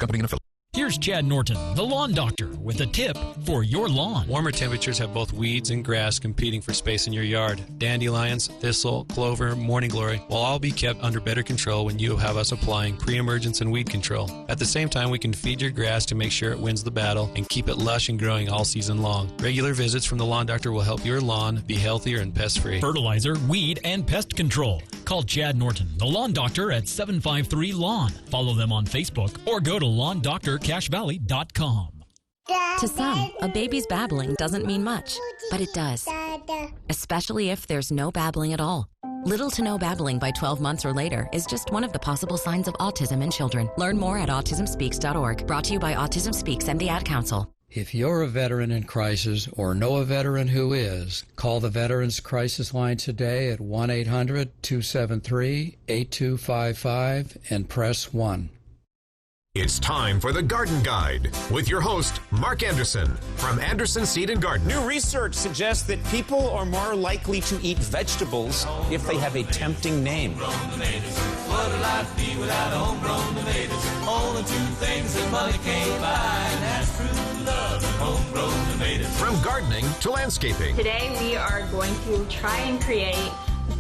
company and affiliate. Here's Chad Norton, the lawn doctor, with a tip for your lawn. Warmer temperatures have both weeds and grass competing for space in your yard. Dandelions, thistle, clover, morning glory will all be kept under better control when you have us applying pre-emergence and weed control. At the same time, we can feed your grass to make sure it wins the battle and keep it lush and growing all season long. Regular visits from the lawn doctor will help your lawn be healthier and pest-free. Fertilizer, weed, and pest control. Call Chad Norton, the lawn doctor, at 753-LAWN. Follow them on Facebook or go to lawndoctorcashvalley.com. To some, a baby's babbling doesn't mean much, but it does. Especially if there's no babbling at all. Little to no babbling by 12 months or later is just one of the possible signs of autism in children. Learn more at autismspeaks.org. Brought to you by Autism Speaks and the Ad Council. If you're a veteran in crisis or know a veteran who is, call the Veterans Crisis Line today at 1-800-273-8255 and press 1. It's time for the Garden Guide with your host, Mark Anderson from Anderson Seed and Garden. New research suggests that people are more likely to eat vegetables if they have a tempting name. What would life be without homegrown tomatoes? Only two things that money can't buy, and that's true love and homegrown tomatoes. From gardening to landscaping. Today we are going to try and create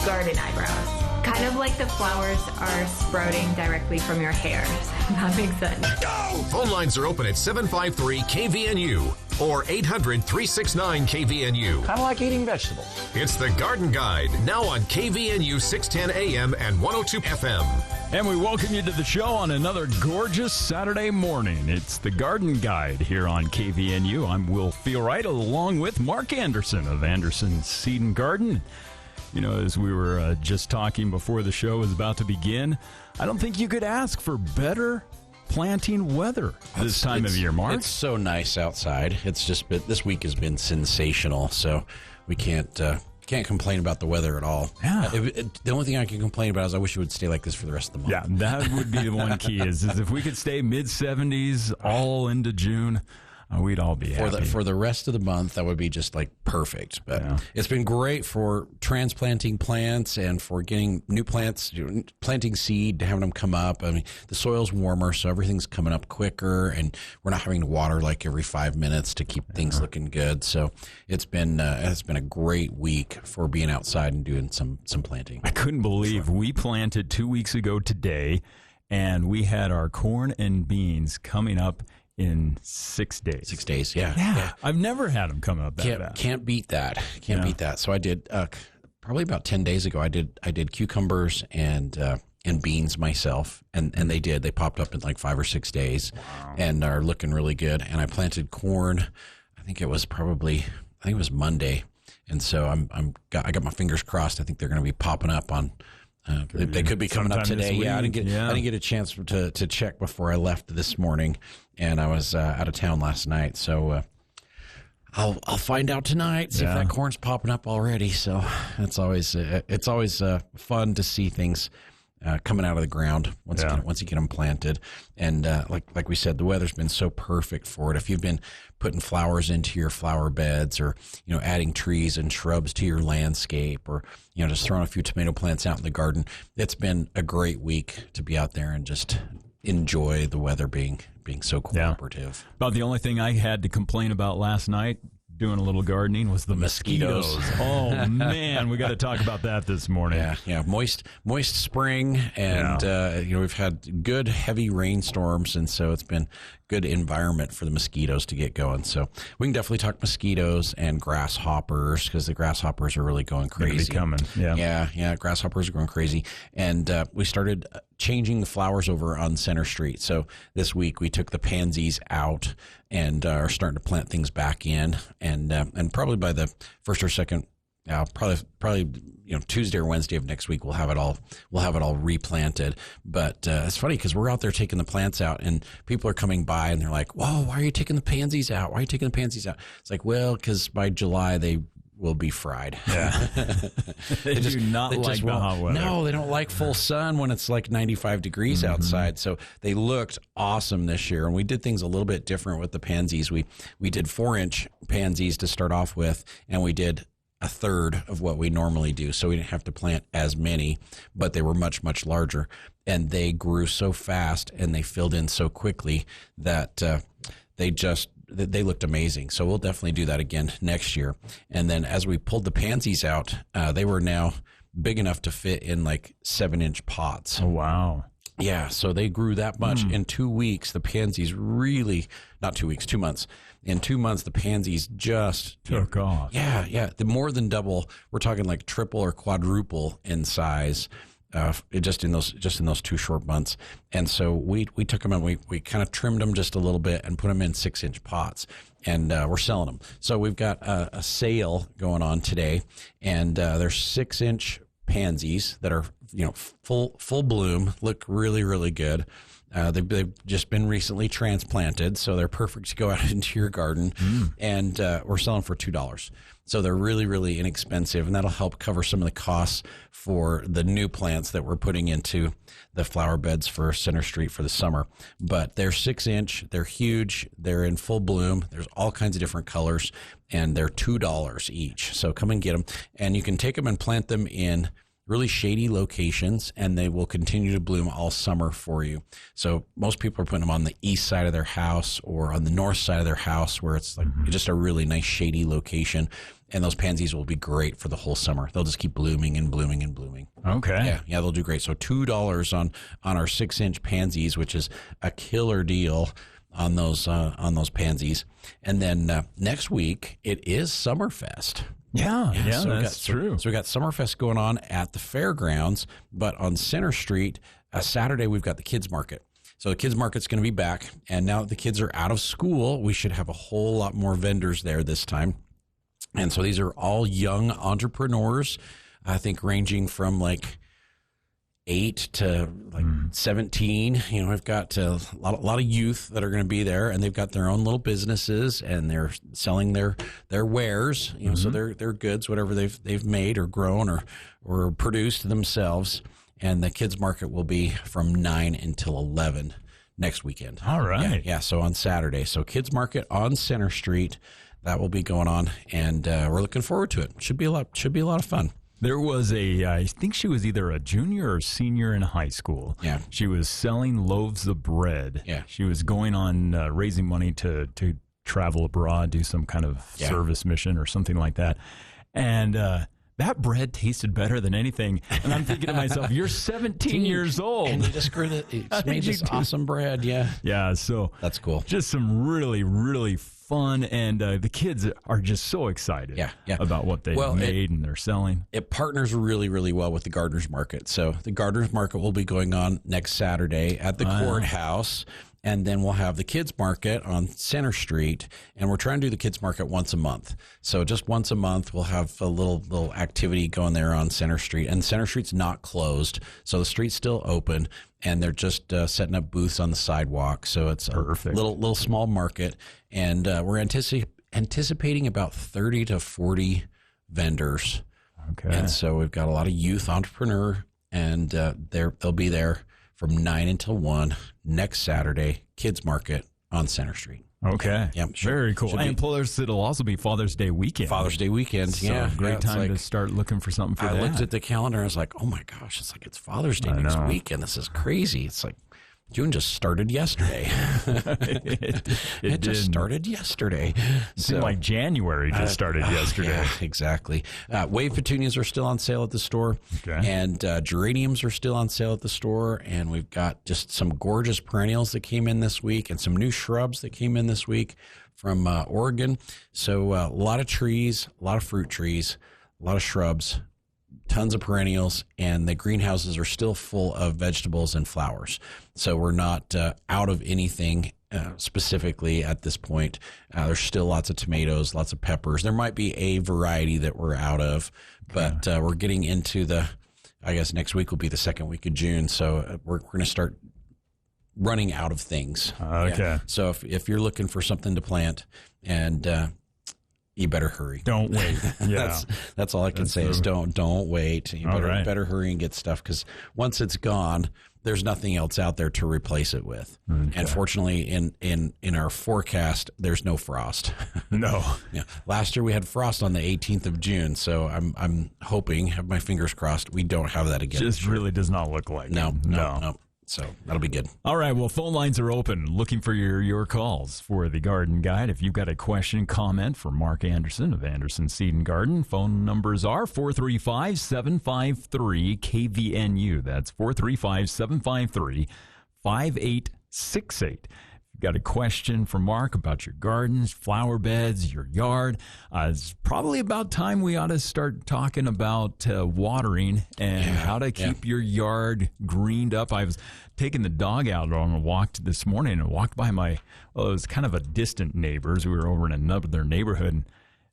garden eyebrows. Kind of like the flowers are sprouting directly from your hair. That makes sense. Go! Phone lines are open at 753-KVNU or 800-369-KVNU. Kind of like eating vegetables. It's the Garden Guide, now on KVNU 610 AM and 102 FM. And we welcome you to the show on another gorgeous Saturday morning. It's the Garden Guide here on KVNU. I'm Will Feelwright, along with Mark Anderson of Anderson Seed and Garden. You know, as we were just talking before the show was about to begin, I don't think you could ask for better planting weather this time of year, Mark. It's so nice outside. It's just been, this week has been sensational, so we can't complain about the weather at all. Yeah. The only thing I can complain about is I wish it would stay like this for the rest of the month. Yeah, that would be the one key is if we could stay mid-70s all into June, we'd all be happy. For the rest of the month, that would be just like perfect. But It's been great for transplanting plants and for getting new plants, planting seed, having them come up. I mean, the soil's warmer, so everything's coming up quicker, and we're not having to water like every 5 minutes to keep things looking good. So it's been a great week for being outside and doing some planting. I couldn't believe we planted 2 weeks ago today, and we had our corn and beans coming up in 6 days. 6 days, yeah. I've never had them come up that fast. Can't beat that. Beat that. So I did probably about 10 days ago. I did cucumbers and beans myself, and they popped up in like 5 or 6 days, and are looking really good. And I planted corn. I think it was Monday, and so I got my fingers crossed. I think they're going to be popping up on. They could be coming up today. Yeah, I didn't get a chance to check before I left this morning, and I was out of town last night. So I'll find out tonight. See if that corn's popping up already. So it's always fun to see things coming out of the ground once you get them planted. And like we said, the weather's been so perfect for it. If you've been putting flowers into your flower beds, or adding trees and shrubs to your landscape, or just throwing a few tomato plants out in the garden, it's been a great week to be out there and just enjoy the weather being so cooperative. About the only thing I had to complain about last night, doing a little gardening, was the mosquitoes. Oh man, we got to talk about that this morning. Yeah. Moist spring, and we've had good heavy rainstorms, and so it's been good environment for the mosquitoes to get going. So we can definitely talk mosquitoes and grasshoppers, because the grasshoppers are really going crazy. Coming. Yeah. Grasshoppers are going crazy, and we started changing the flowers over on Center Street. So this week we took the pansies out and are starting to plant things back in, and probably by the first or second. Probably Tuesday or Wednesday of next week we'll have it all replanted. But it's funny because we're out there taking the plants out, and people are coming by and they're like, "Whoa, why are you taking the pansies out? Why are you taking the pansies out?" It's like, well, because by July they will be fried. Yeah, they do not like the hot weather. No, they don't like full sun when it's like 95 degrees outside. So they looked awesome this year, and we did things a little bit different with the pansies. We did 4-inch pansies to start off with, and we did a third of what we normally do. So we didn't have to plant as many, but they were much, much larger. And they grew so fast and they filled in so quickly that they looked amazing. So we'll definitely do that again next year. And then as we pulled the pansies out, they were now big enough to fit in like 7-inch pots. Oh, wow. Yeah, so they grew that much. In 2 weeks, the pansies really, not 2 weeks, 2 months. In 2 months, the pansies just took off. Yeah. The more than double, we're talking like triple or quadruple in size. Just in those 2 short months. And so we took them and we kind of trimmed them just a little bit and put them in 6-inch pots, and we're selling them. So we've got a sale going on today, and there's 6-inch pansies that are, full bloom, look really, really good. They've just been recently transplanted, so they're perfect to go out into your garden. And we're selling for $2. So they're really, really inexpensive, and that'll help cover some of the costs for the new plants that we're putting into the flower beds for Center Street for the summer. But they're 6-inch, they're huge, they're in full bloom. There's all kinds of different colors, and they're $2 each. So come and get them, and you can take them and plant them in really shady locations, and they will continue to bloom all summer for you. So most people are putting them on the east side of their house or on the north side of their house, where it's like just a really nice shady location. And those pansies will be great for the whole summer. They'll just keep blooming and blooming and blooming. Okay. Yeah, they'll do great. So $2 on our 6-inch pansies, which is a killer deal on those pansies. And then next week it is Summerfest. Yeah, so that's true. So we got Summerfest going on at the fairgrounds, but on Center Street, Saturday we've got the kids market. So the kids market's going to be back, and now that the kids are out of school, we should have a whole lot more vendors there this time. And so these are all young entrepreneurs, I think ranging from like 8 to like 17. I've got a lot of youth that are going to be there, and they've got their own little businesses, and they're selling their wares. So their goods, whatever they've made or grown or produced themselves. And the kids market will be from 9 until 11 next weekend. All right. Yeah. So on Saturday. So kids market on Center Street, that will be going on, and we're looking forward to it. Should be a lot of fun. There was I think she was either a junior or senior in high school. Yeah. She was selling loaves of bread. Yeah. She was going on raising money to travel abroad, do some kind of service mission or something like that. And that bread tasted better than anything. And I'm thinking to myself, you're 17 years old. And you just made this awesome bread. Yeah. Yeah. So that's cool. Just some really, really fun. And the kids are just so excited about what they made and they're selling. It partners really, really well with the Gardeners Market. So the Gardeners Market will be going on next Saturday at the courthouse. And then we'll have the kids market on Center Street, and we're trying to do the kids market once a month. So just once a month, we'll have a little activity going there on Center Street. And Center Street's not closed, so the street's still open, and they're just setting up booths on the sidewalk. So it's perfect. A little small market, and we're anticipating about 30 to 40 vendors. Okay. And so we've got a lot of youth entrepreneur, and they'll be there from 9 until 1 next Saturday, kids market on Center Street. Okay. Yep. Very cool. And plus, it'll also be Father's Day weekend. Father's Day weekend. So great time to start looking for something for that. I looked at the calendar and I was like, oh my gosh, it's Father's Day next weekend. This is crazy. It's like June just started yesterday. It just started yesterday. It seemed like January just started yesterday. Yeah, exactly. Wave petunias are still on sale at the store. Okay. And geraniums are still on sale at the store. And we've got just some gorgeous perennials that came in this week and some new shrubs that came in this week from Oregon. So a lot of trees, a lot of fruit trees, a lot of shrubs, tons of perennials, and the greenhouses are still full of vegetables and flowers. So we're not out of anything specifically at this point. There's still lots of tomatoes, lots of peppers. There might be a variety that we're out of, but we're getting into I guess next week will be the second week of June. So we're going to start running out of things. Okay. Yeah. So if you're looking for something to plant and You better hurry. Don't wait. Yeah, that's all I can say is don't wait. You better hurry and get stuff, because once it's gone, there's nothing else out there to replace it with. Okay. And fortunately, in our forecast, there's no frost. No. Yeah. Last year we had frost on the 18th of June, so I'm hoping, have my fingers crossed, we don't have that again. Just really does not look like no. So that'll be good. All right. Well, phone lines are open. Looking for your calls for the Garden Guide. If you've got a question, comment for Mark Anderson of Anderson Seed and Garden, phone numbers are 435-753-KVNU. That's 435-753-5868. Got a question for Mark about your gardens, flower beds, your yard. It's probably about time we ought to start talking about watering and how to keep your yard greened up. I was taking the dog out on a walk this morning and walked by it was kind of a distant neighbors. We were over in another neighborhood, and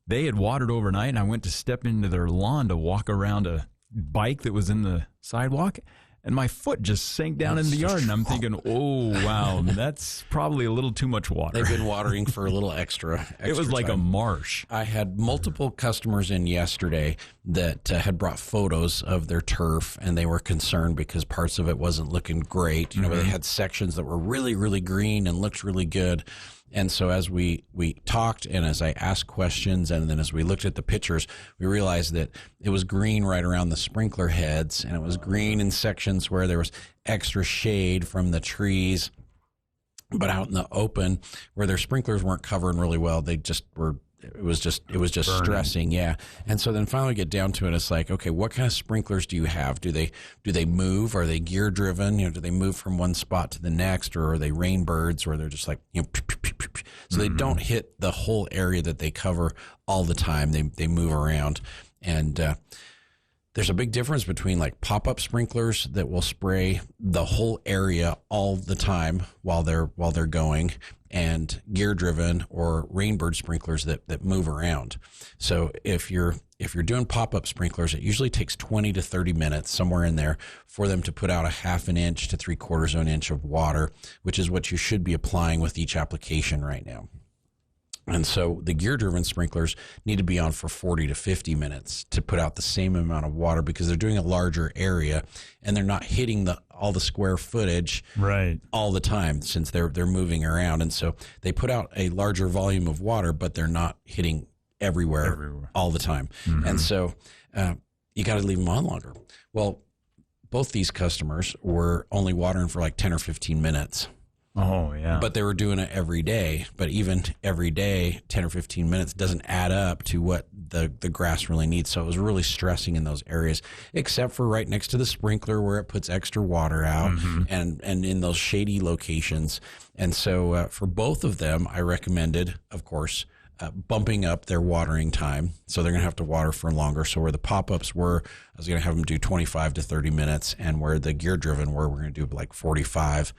they had watered overnight, and I went to step into their lawn to walk around a bike that was in the sidewalk. And my foot just sank down in the yard, and I'm thinking, oh, wow, that's probably a little too much water. They've been watering for a little extra It was like time. a marsh. I had multiple customers in yesterday that had brought photos of their turf, and they were concerned because parts of it wasn't looking great. You know, they had sections that were really, really green and looked really good. And so as we talked, and as I asked questions, and then as we looked at the pictures, we realized that it was green right around the sprinkler heads, and it was green in sections where there was extra shade from the trees. But out in the open, where their sprinklers weren't covering really well, they just were. It was just stressing, yeah. And so then finally we get down to it. It's like, okay, what kind of sprinklers do you have? Do they move? Are they gear driven? You know, do they move from one spot to the next, or are they rain birds, or they're just like, you know, so they don't hit the whole area that they cover all the time. They move around, and there's a big difference between like pop-up sprinklers that will spray the whole area all the time while they're going, and gear-driven or rainbird sprinklers that move around. So if you're doing pop-up sprinklers, it usually takes 20 to 30 minutes, somewhere in there, for them to put out a half an inch to 3/4 of an inch of water, which is what you should be applying with each application right now. And so the gear-driven sprinklers need to be on for 40 to 50 minutes to put out the same amount of water, because they're doing a larger area and they're not hitting all the square footage right all the time, since they're moving around. And so they put out a larger volume of water, but they're not hitting everywhere. All the time. And so you got to leave them on longer. Well, both these customers were only watering for like 10 or 15 minutes. Oh, yeah. But they were doing it every day. But even every day, 10 or 15 minutes doesn't add up to what the grass really needs. So it was really stressing in those areas, except for right next to the sprinkler where it puts extra water out, and in those shady locations. And so for both of them, I recommended, of course, bumping up their watering time. So they're going to have to water for longer. So where the pop-ups were, I was going to have them do 25 to 30 minutes. And where the gear-driven were, we're going to do like 45.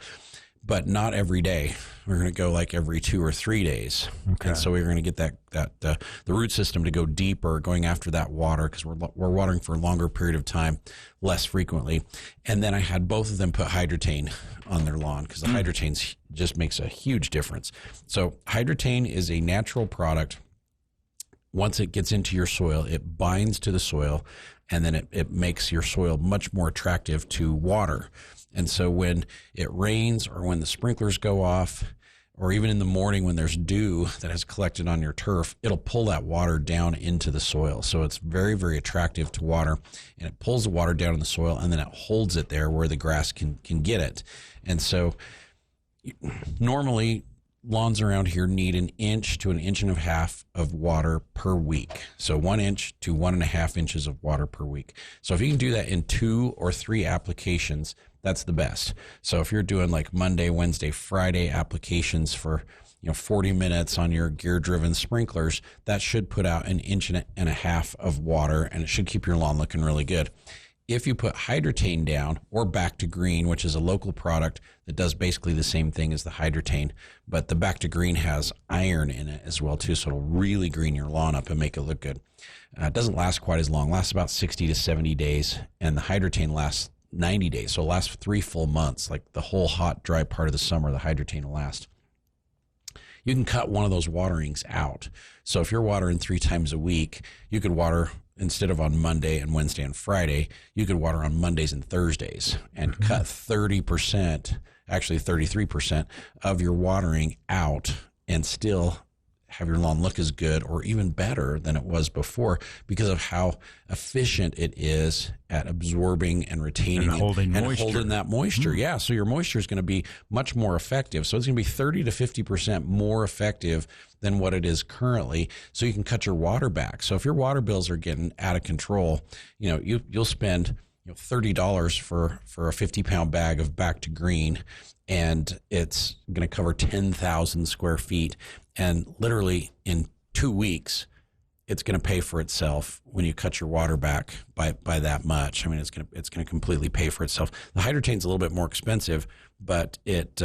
But not every day. We're going to go like every 2 or 3 days. Okay. And so we're going to get the root system to go deeper, going after that water, because we're watering for a longer period of time, less frequently. And then I had both of them put Hydrotane on their lawn, because the Hydrotane just makes a huge difference. So Hydrotane is a natural product. Once it gets into your soil, it binds to the soil, and then it makes your soil much more attractive to water. And so when it rains, or when the sprinklers go off, or even in the morning when there's dew that has collected on your turf, it'll pull that water down into the soil. So it's very, very attractive to water, and it pulls the water down in the soil, and then it holds it there where the grass can get it. And so normally lawns around here need 1 inch to 1.5 inches of water per week. So 1 inch to 1.5 inches of water per week. So if you can do that in 2 or 3 applications, that's the best. So if you're doing like Monday, Wednesday, Friday applications for 40 minutes on your gear-driven sprinklers, that should put out 1.5 inches of water, and it should keep your lawn looking really good. If you put Hydrotane down, or Back to Green, which is a local product that does basically the same thing as the Hydrotane, but the Back to Green has iron in it as well too, so it'll really green your lawn up and make it look good. It doesn't last quite as long, lasts about 60 to 70 days, and the Hydrotane lasts 90 days, so it lasts 3 full months. Like the whole hot, dry part of the summer, the Hydrotane will last. you can cut one of those waterings out. So if you're watering 3 times a week, you could water, instead of on Monday and Wednesday and Friday, you could water on Mondays and Thursdays and cut 30%, actually 33% of your watering out, and still have your lawn look as good or even better than it was before, because of how efficient it is at absorbing and retaining and holding that moisture. Yeah. So your moisture is going to be much more effective. So it's going to be 30 to 50% more effective than what it is currently. So you can cut your water back. So if your water bills are getting out of control, you'll spend $30 for a 50-pound bag of Back to Green, and it's going to cover 10,000 square feet. And literally in 2 weeks, it's going to pay for itself when you cut your water back by that much. I mean, it's going to completely pay for itself. The Hydrotain's a little bit more expensive, but it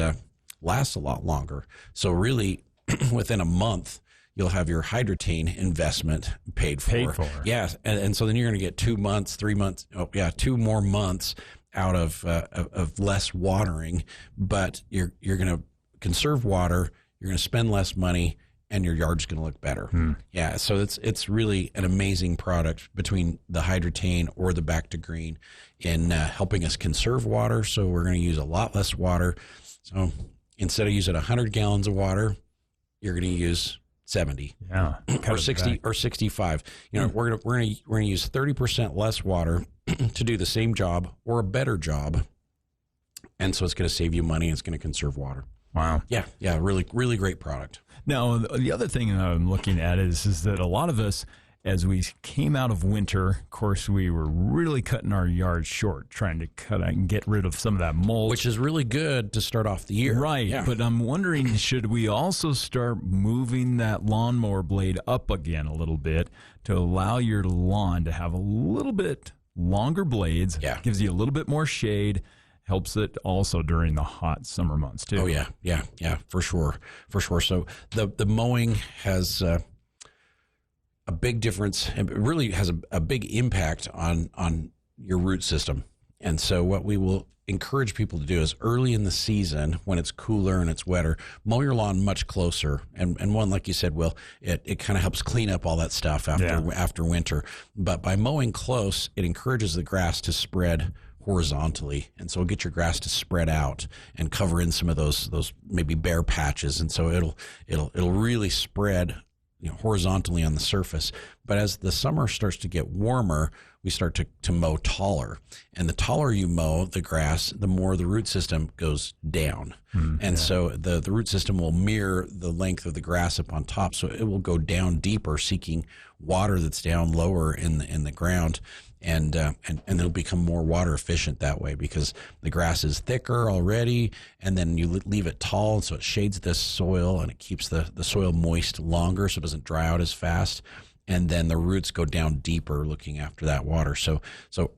lasts a lot longer. So really, within a month, you'll have your Hydrotain investment paid for. Yeah, and so then you're going to get 2 months, 3 months. 2 more months out of less watering, but you're going to conserve water. You're going to spend less money, and your yard's going to look better. Yeah, so it's really an amazing product between the Hydrotain or the Back to Green in helping us conserve water. So we're going to use a lot less water. So instead of using 100 gallons of water, you're going to use 70, or 60, or 65. We're going to use 30% less water to do the same job or a better job, and so it's going to save you money. And it's going to conserve water. Wow. Yeah, really, really great product. Now, the other thing that I'm looking at is that a lot of us, as we came out of winter, of course, we were really cutting our yards short, trying to cut out and get rid of some of that mold. Which is really good to start off the year. Right, yeah. But I'm wondering, should we also start moving that lawnmower blade up again a little bit to allow your lawn to have a little bit longer blades? Yeah. Gives you a little bit more shade. Helps it also during the hot summer months, too. Oh, yeah, for sure. So the mowing has a big difference. It really has a big impact on your root system. And so what we will encourage people to do is early in the season, when it's cooler and it's wetter, mow your lawn much closer. And one, like you said, Will, it kind of helps clean up all that stuff after winter. But by mowing close, it encourages the grass to spread horizontally, and so it'll get your grass to spread out and cover in some of those maybe bare patches, and so it'll really spread horizontally on the surface. But as the summer starts to get warmer, we start to mow taller, and the taller you mow the grass, the more the root system goes down. So the root system will mirror the length of the grass up on top, so it will go down deeper, seeking water that's down lower in the ground. And it'll become more water efficient that way, because the grass is thicker already, and then you leave it tall, so it shades the soil and it keeps the soil moist longer, so it doesn't dry out as fast. And then the roots go down deeper looking after that water. So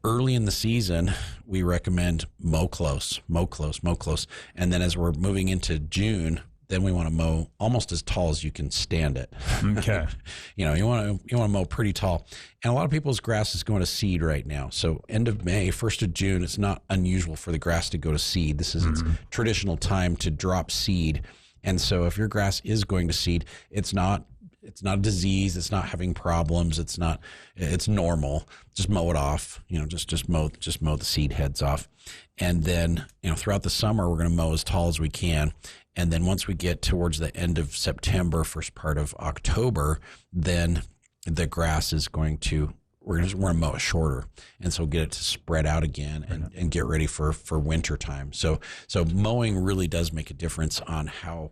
early in the season, we recommend mow close. And then as we're moving into June, then we want to mow almost as tall as you can stand it. Okay. You want to mow pretty tall. And a lot of people's grass is going to seed right now. So end of May, 1st of June, it's not unusual for the grass to go to seed. This is its traditional time to drop seed. And so if your grass is going to seed, it's not a disease. It's not having problems. It's normal. Just mow it off. Just mow the seed heads off. And then, throughout the summer, we're going to mow as tall as we can. And then once we get towards the end of September, first part of October, then the grass is we're going to mow it shorter. And so get it to spread out again and get ready for winter time. So mowing really does make a difference on how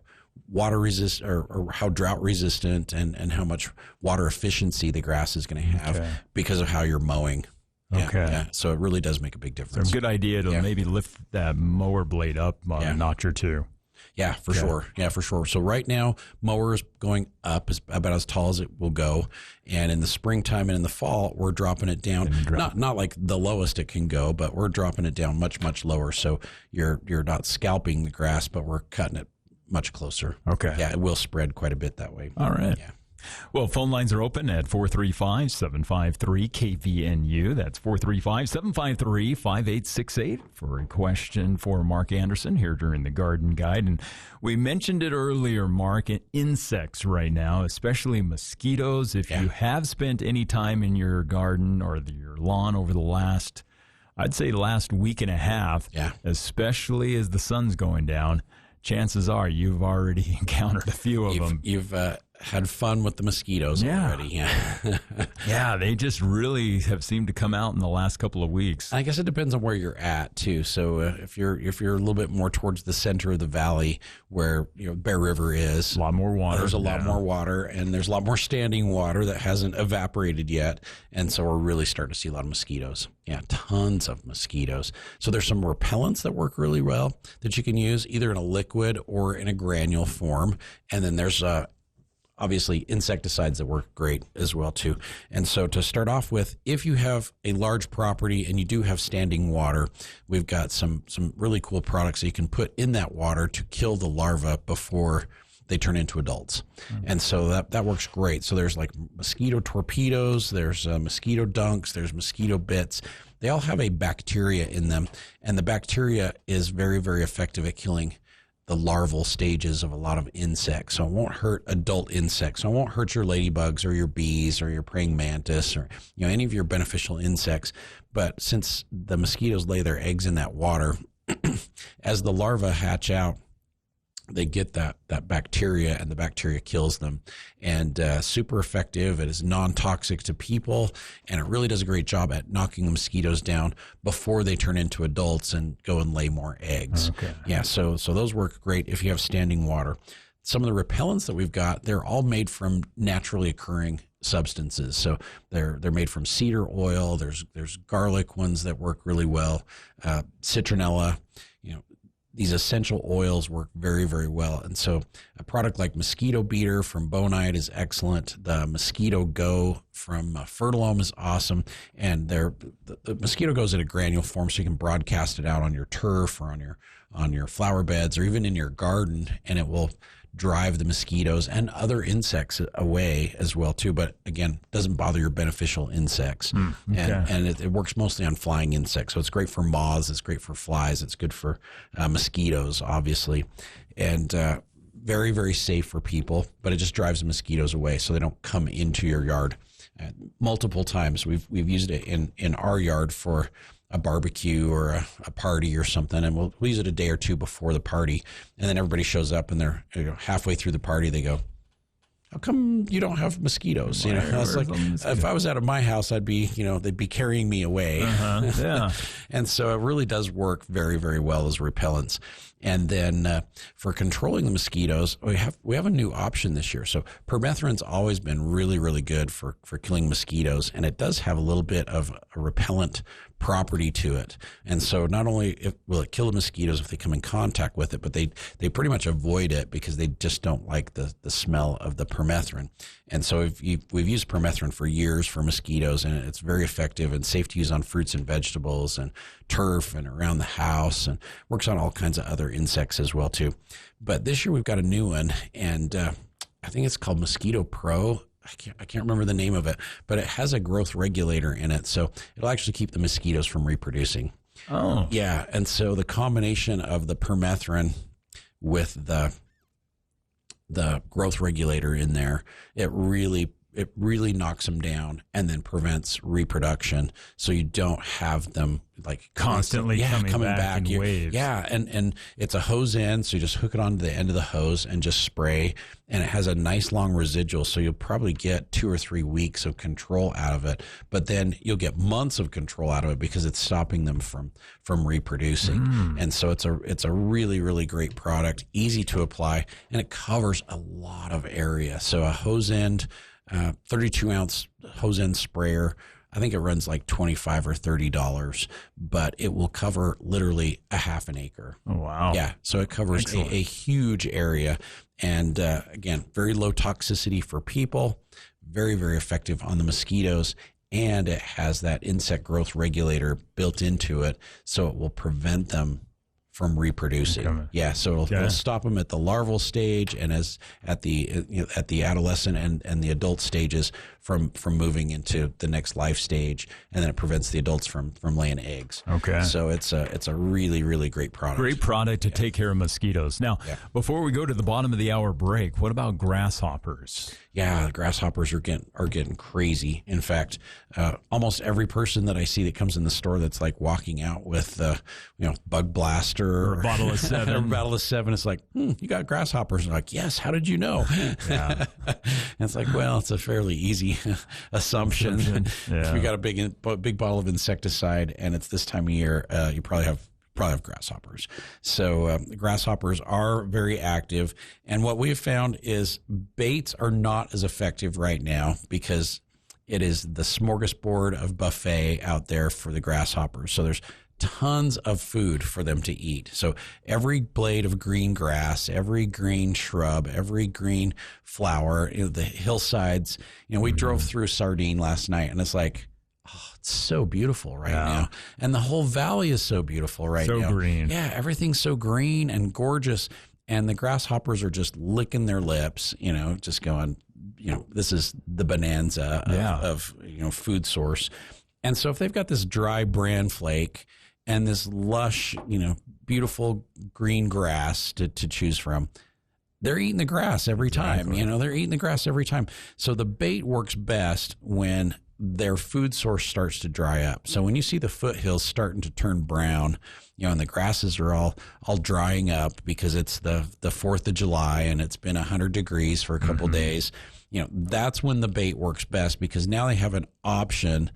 water resist or how drought resistant and how much water efficiency the grass is going to have because of how you're mowing. Yeah. So it really does make a big difference. So a good idea to maybe lift that mower blade up a notch or two. Yeah, for sure. Yeah, for sure. So right now, mower is going up is about as tall as it will go. And in the springtime and in the fall, we're dropping it down. Not like the lowest it can go, but we're dropping it down much, much lower. So you're not scalping the grass, but we're cutting it much closer. Okay. Yeah, it will spread quite a bit that way. All right. Yeah. Well, phone lines are open at 435-753-KVNU. That's 435-753-5868 for a question for Mark Anderson here during the Garden Guide. And we mentioned it earlier, Mark, insects right now, especially mosquitoes. If you have spent any time in your garden or your lawn over the last week and a half, especially as the sun's going down, chances are you've already encountered a few of them. You've had fun with the mosquitoes already. Yeah, they just really have seemed to come out in the last couple of weeks. I guess it depends on where you're at too. So if you're a little bit more towards the center of the valley, where Bear River is, a lot more water. There's a lot more water, and there's a lot more standing water that hasn't evaporated yet, and so we're really starting to see a lot of mosquitoes. Yeah, tons of mosquitoes. So there's some repellents that work really well that you can use either in a liquid or in a granule form, and then there's obviously insecticides that work great as well too. And so to start off with, if you have a large property and you do have standing water, we've got some really cool products that you can put in that water to kill the larvae before they turn into adults. And so that works great. So there's like mosquito torpedoes, there's mosquito dunks, there's mosquito bits. They all have a bacteria in them, and the bacteria is very, very effective at killing the larval stages of a lot of insects. So it won't hurt adult insects. So it won't hurt your ladybugs or your bees or your praying mantis or any of your beneficial insects. But since the mosquitoes lay their eggs in that water, as the larvae hatch out, they get that bacteria, and the bacteria kills them. And super effective. It is non-toxic to people, and it really does a great job at knocking the mosquitoes down before they turn into adults and go and lay more eggs. Okay. Yeah, so those work great if you have standing water. Some of the repellents that we've got, they're all made from naturally occurring substances. So they're made from cedar oil. There's garlic ones that work really well. Citronella, these essential oils work very, very well. And so a product like Mosquito Beater from Bonide is excellent. The Mosquito Go from Fertilome is awesome. And the Mosquito Go is in a granule form, so you can broadcast it out on your turf or on your flower beds or even in your garden, and it will drive the mosquitoes and other insects away as well too. But again, doesn't bother your beneficial insects. And it works mostly on flying insects. So it's great for moths. It's great for flies. It's good for mosquitoes, obviously. And very, very safe for people, but it just drives the mosquitoes away so they don't come into your yard. Multiple times we've used it in our yard for a barbecue or a party or something, and we'll use it a day or two before the party, and then everybody shows up and they're halfway through the party, they go, "How come you don't have mosquitoes?" I was like, if I was out of my house, I'd be, they'd be carrying me away. Yeah. And so it really does work very, very well as repellents. And then for controlling the mosquitoes, we have a new option this year. So permethrin's always been really, really good for killing mosquitoes, and it does have a little bit of a repellent property to it. And so not only will it kill the mosquitoes if they come in contact with it, but they pretty much avoid it because they just don't like the smell of the permethrin. And so we've used permethrin for years for mosquitoes, and it's very effective and safe to use on fruits and vegetables and turf and around the house, and works on all kinds of other insects as well too. But this year we've got a new one, and I think it's called Mosquito Pro. I can't remember the name of it, but it has a growth regulator in it, so it'll actually keep the mosquitoes from reproducing. Oh. Yeah, and so the combination of the permethrin with the growth regulator in there, it really knocks them down and then prevents reproduction, so you don't have them like constantly coming back in waves. Yeah, and it's a hose end, so you just hook it onto the end of the hose and just spray, and it has a nice long residual, so you'll probably get 2 or 3 weeks of control out of it, but then you'll get months of control out of it because it's stopping them from reproducing. And so it's a really, really great product, easy to apply, and it covers a lot of area. So a hose end, 32-ounce hose end sprayer, I think it runs like $25 or $30, but it will cover literally a half an acre. Oh, wow. Yeah, so it covers a huge area. And again, very low toxicity for people, very, very effective on the mosquitoes. And it has that insect growth regulator built into it, so it will prevent them from reproducing. Okay. Yeah, so it'll stop them at the larval stage and as at the adolescent and the adult stages from moving into the next life stage, and then it prevents the adults from laying eggs. Okay. So it's a really, really great product. Great product to take care of mosquitoes. Now, before we go to the bottom of the hour break, what about grasshoppers? Yeah, grasshoppers are getting crazy. In fact, almost every person that I see that comes in the store that's like walking out with Bug Blaster or a bottle of 7. or a bottle of 7, it's like, you got grasshoppers. And I'm like, yes, how did you know? Yeah. And it's like, well, it's a fairly easy assumption. Yeah. If you got a big bottle of insecticide and it's this time of year, you probably have grasshoppers. So grasshoppers are very active. And what we have found is baits are not as effective right now because it is the smorgasbord of buffet out there for the grasshoppers. So there's tons of food for them to eat. So every blade of green grass, every green shrub, every green flower, the hillsides, we drove through Sardine last night and it's like, it's so beautiful right now. And the whole valley is so beautiful right now. So green. Yeah, everything's so green and gorgeous. And the grasshoppers are just licking their lips, just going, this is the bonanza of food source. And so if they've got this dry bran flake and this lush, beautiful green grass to choose from, they're eating the grass every time. They're eating the grass every time. So the bait works best when their food source starts to dry up. So when you see the foothills starting to turn brown, and the grasses are all drying up because it's the 4th of July and it's been 100 degrees for a couple days, that's when the bait works best because now they have an option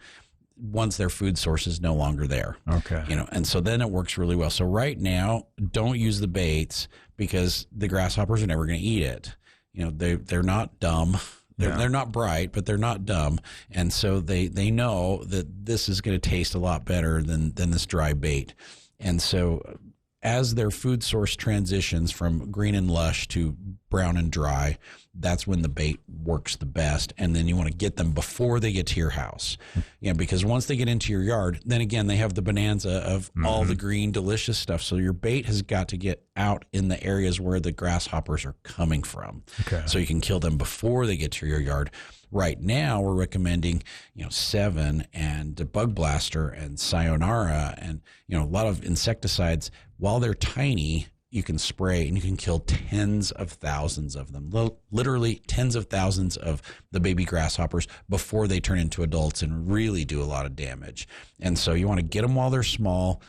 once their food source is no longer there. Okay. And so then it works really well. So right now, don't use the baits because the grasshoppers are never going to eat it. They're not dumb. They're not bright, but they're not dumb. And so they know that this is going to taste a lot better than this dry bait. And so as their food source transitions from green and lush to brown and dry, that's when the bait works the best. And then you want to get them before they get to your house. Because once they get into your yard, then again, they have the bonanza of all the green, delicious stuff. So your bait has got to get out in the areas where the grasshoppers are coming from. Okay. So you can kill them before they get to your yard. Right now, we're recommending, 7 and Bug Blaster and Sayonara and, a lot of insecticides. While they're tiny, you can spray and you can kill tens of thousands of them, literally tens of thousands of the baby grasshoppers before they turn into adults and really do a lot of damage. And so you want to get them while they're small.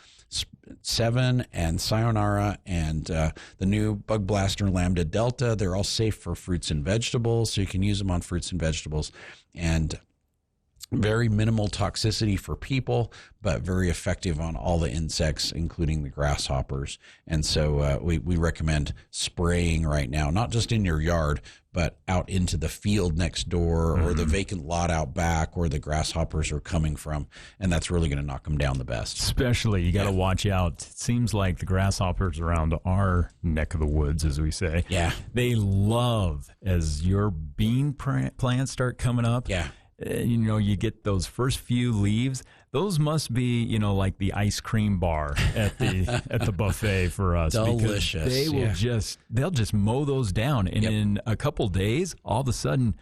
7 and Sayonara and the new Bug Blaster Lambda Delta, they're all safe for fruits and vegetables, so you can use them on fruits and vegetables. And very minimal toxicity for people, but very effective on all the insects, including the grasshoppers. And so we recommend spraying right now, not just in your yard, but out into the field next door or the vacant lot out back where the grasshoppers are coming from. And that's really going to knock them down the best. Especially, you got to watch out. It seems like the grasshoppers around our neck of the woods, as we say, they love as your bean plants start coming up. Yeah. You get those first few leaves. Those must be, like the ice cream bar at the buffet for us. Delicious. Because they'll just mow those down, and in a couple days, all of a sudden,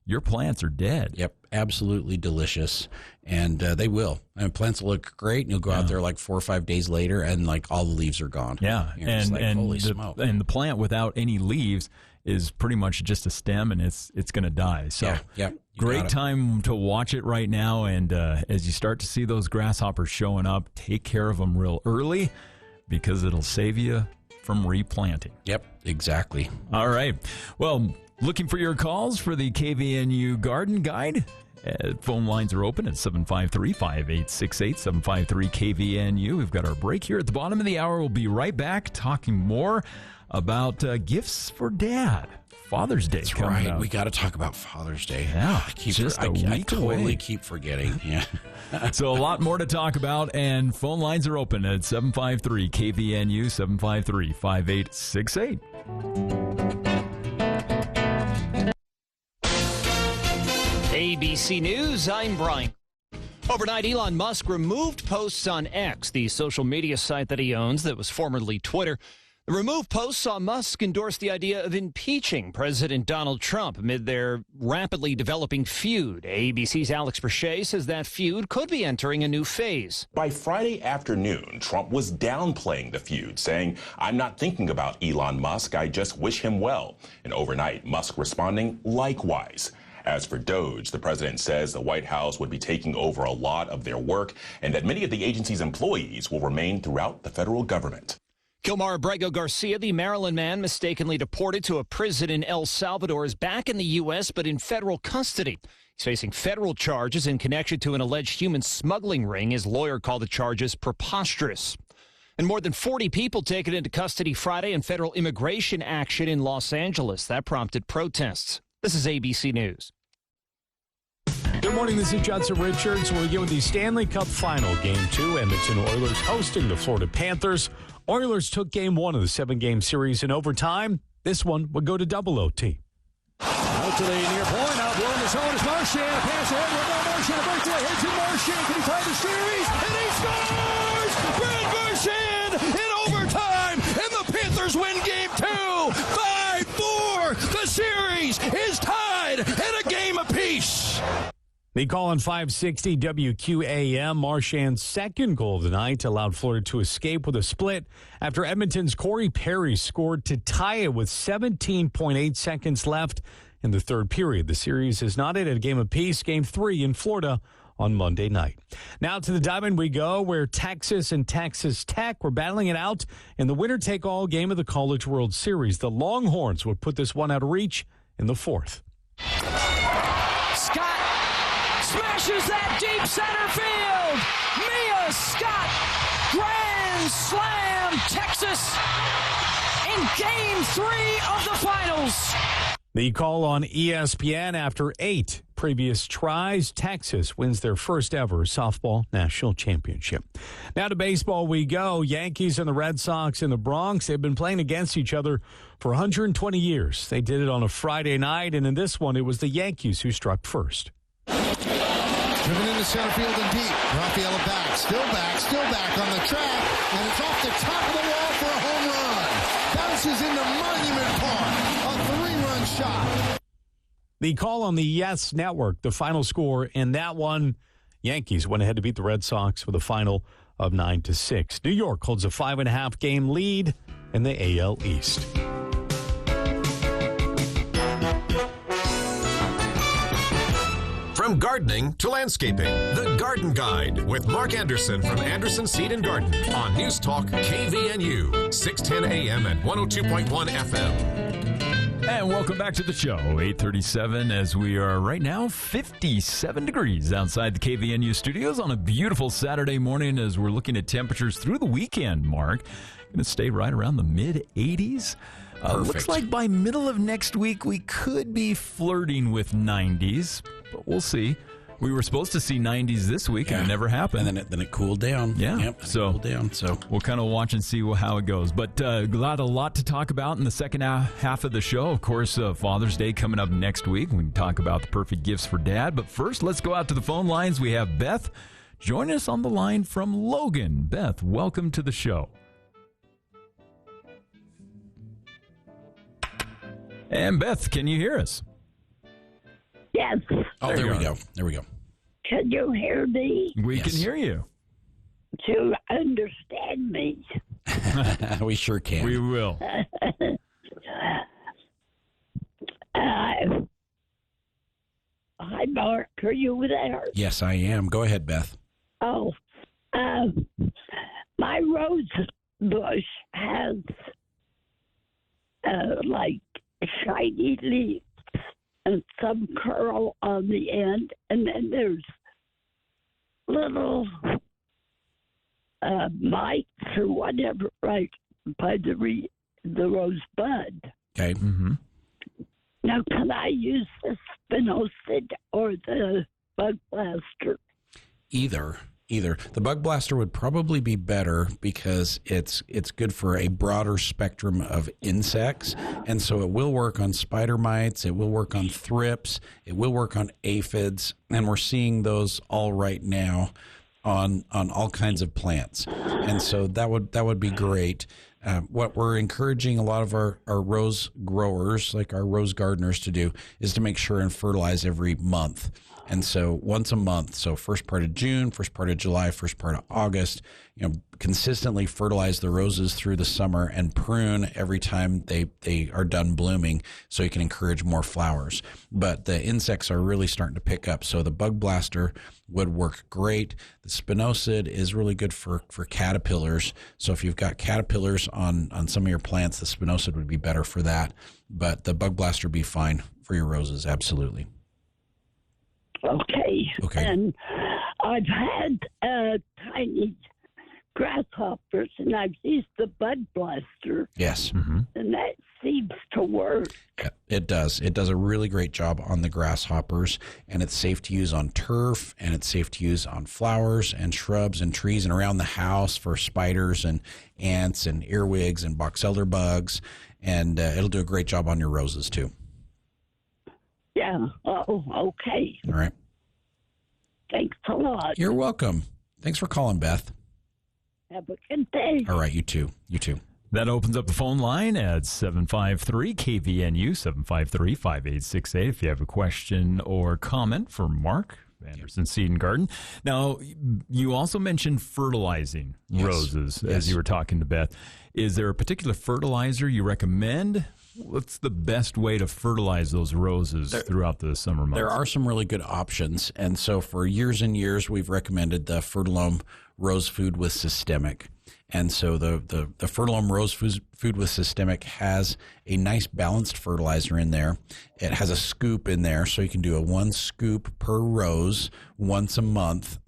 your plants are dead. Yep, absolutely delicious, and they will. And plants will look great, and you'll go out there like 4 or 5 days later, and like all the leaves are gone. Yeah, holy smoke. And the plant without any leaves is pretty much just a stem, and it's going to die. So great time to watch it right now. And as you start to see those grasshoppers showing up, take care of them real early because it'll save you from replanting. Yep, exactly. All right. Well, looking for your calls for the KVNU Garden Guide. Phone lines are open at 753-5868, 753-KVNU. We've got our break here at the bottom of the hour. We'll be right back talking more about gifts for Dad. Father's Day coming up. We got to talk about Father's Day. Yeah, I totally keep forgetting. Yeah. So a lot more to talk about, and phone lines are open at 753-KVNU, 753-5868. ABC News, I'm Brian. Overnight, Elon Musk removed posts on X, the social media site that he owns that was formerly Twitter. The removed posts saw Musk endorse the idea of impeaching President Donald Trump amid their rapidly developing feud. ABC's Alex Brachet says that feud could be entering a new phase. By Friday afternoon, Trump was downplaying the feud, saying, "I'm not thinking about Elon Musk, I just wish him well." And overnight, Musk responding likewise. As for Doge, the president says the White House would be taking over a lot of their work and that many of the agency's employees will remain throughout the federal government. Kilmar Abrego Garcia, the Maryland man mistakenly deported to a prison in El Salvador, is back in the U.S. but in federal custody. He's facing federal charges in connection to an alleged human smuggling ring. His lawyer called the charges preposterous. And more than 40 people taken into custody Friday in federal immigration action in Los Angeles. That prompted protests. This is ABC News. Good morning, this is Judson Richards. We'll begin with the Stanley Cup Final, Game 2. Edmonton Oilers hosting the Florida Panthers. Oilers took Game 1 of the 7-game series in overtime. This one would go to double OT. Out to the near point, out blowing the zone is Marchand. A pass ahead, now Marchand, a breakaway, hits in Marchand. Can he tie the series? And he scores! Brad Marchand in overtime, and the Panthers win Game 2, 5-4. The series is tied at a game apiece. The call on 560 WQAM. Marchand's second goal of the night allowed Florida to escape with a split after Edmonton's Corey Perry scored to tie it with 17.8 seconds left in the third period. The series is not at a game apiece. Game 3 in Florida on Monday night. Now to the Diamond we go, where Texas and Texas Tech were battling it out in the winner-take-all game of the College World Series. The Longhorns would put this one out of reach in the fourth. Scott smashes that deep center field. Mia Scott, grand slam, Texas in Game 3 of the finals. The call on ESPN after 8 previous tries. Texas wins their first ever softball national championship. Now to baseball we go. Yankees and the Red Sox in the Bronx. They've been playing against each other for 120 years. They did it on a Friday night, and in this one, it was the Yankees who struck first. Driven into center field and deep. Rafaela still back on the track, and it's off the top of the wall for a home run. Bounces into Monument Park, a 3-run shot. The call on the Yes Network, the final score in that one, Yankees went ahead to beat the Red Sox with a final of 9-6. New York holds a 5.5 game lead in the AL East. From gardening to landscaping, The Garden Guide with Mark Anderson from Anderson Seed and Garden on News Talk KVNU, 610 AM and 102.1 FM. And welcome back to the show, 8:37, as we are right now 57 degrees outside the KVNU studios on a beautiful Saturday morning as we're looking at temperatures through the weekend, Mark. Going to stay right around the mid-80s. Looks like by middle of next week we could be flirting with 90s, but we'll see. We were supposed to see 90s this week, and it never happened. And then it cooled down. Yeah, yep, cooled down. So we'll kind of watch and see how it goes. But a lot to talk about in the second half of the show. Of course, Father's Day coming up next week. We can talk about the perfect gifts for Dad. But first, let's go out to the phone lines. We have Beth join us on the line from Logan. Beth, welcome to the show. And Beth, can you hear us? Yes. Oh, there we go. There we go. Can you hear me? We can hear you. To understand me. We sure can. We will. Hi, Mark. Are you there? Yes, I am. Go ahead, Beth. Oh, my rose bush has like shiny leaves and some curl on the end, and then there's little mites or whatever right by the rose bud. Okay. Mm-hmm. Now, can I use the spinosad or the bug blaster? Either. either. The Bug Blaster would probably be better because it's good for a broader spectrum of insects, and so it will work on spider mites, it will work on thrips, it will work on aphids, and we're seeing those all right now on all kinds of plants, and so that would be great. What we're encouraging a lot of our rose growers, like our rose gardeners, to do is to make sure and fertilize every month. And so once a month, so first part of June, first part of July, first part of August, consistently fertilize the roses through the summer and prune every time they are done blooming so you can encourage more flowers. But the insects are really starting to pick up. So the Bug Blaster would work great. The spinosad is really good for caterpillars. So if you've got caterpillars on some of your plants, the spinosad would be better for that. But the Bug Blaster would be fine for your roses, absolutely. Okay. And I've had tiny grasshoppers, and I've used the Bud Blaster. Yes. And that seems to work. Yeah, it does. It does a really great job on the grasshoppers, and it's safe to use on turf, and it's safe to use on flowers and shrubs and trees and around the house for spiders and ants and earwigs and box elder bugs, and it'll do a great job on your roses too. Yeah. Oh, okay. All right. Thanks a lot. You're welcome. Thanks for calling, Beth. Have a good day. All right, you too. You too. That opens up the phone line at 753-KVNU, 753-5868 if you have a question or comment for Mark, Anderson Seed and Garden. Now, you also mentioned fertilizing roses as you were talking to Beth. Is there a particular fertilizer you recommend? What's the best way to fertilize those roses throughout the summer months? There are some really good options. And so for years and years, we've recommended the Fertilome Rose Food with Systemic. And so the Fertilome Rose Food with Systemic has a nice balanced fertilizer in there. It has a scoop in there, so you can do a 1 scoop per rose once a month.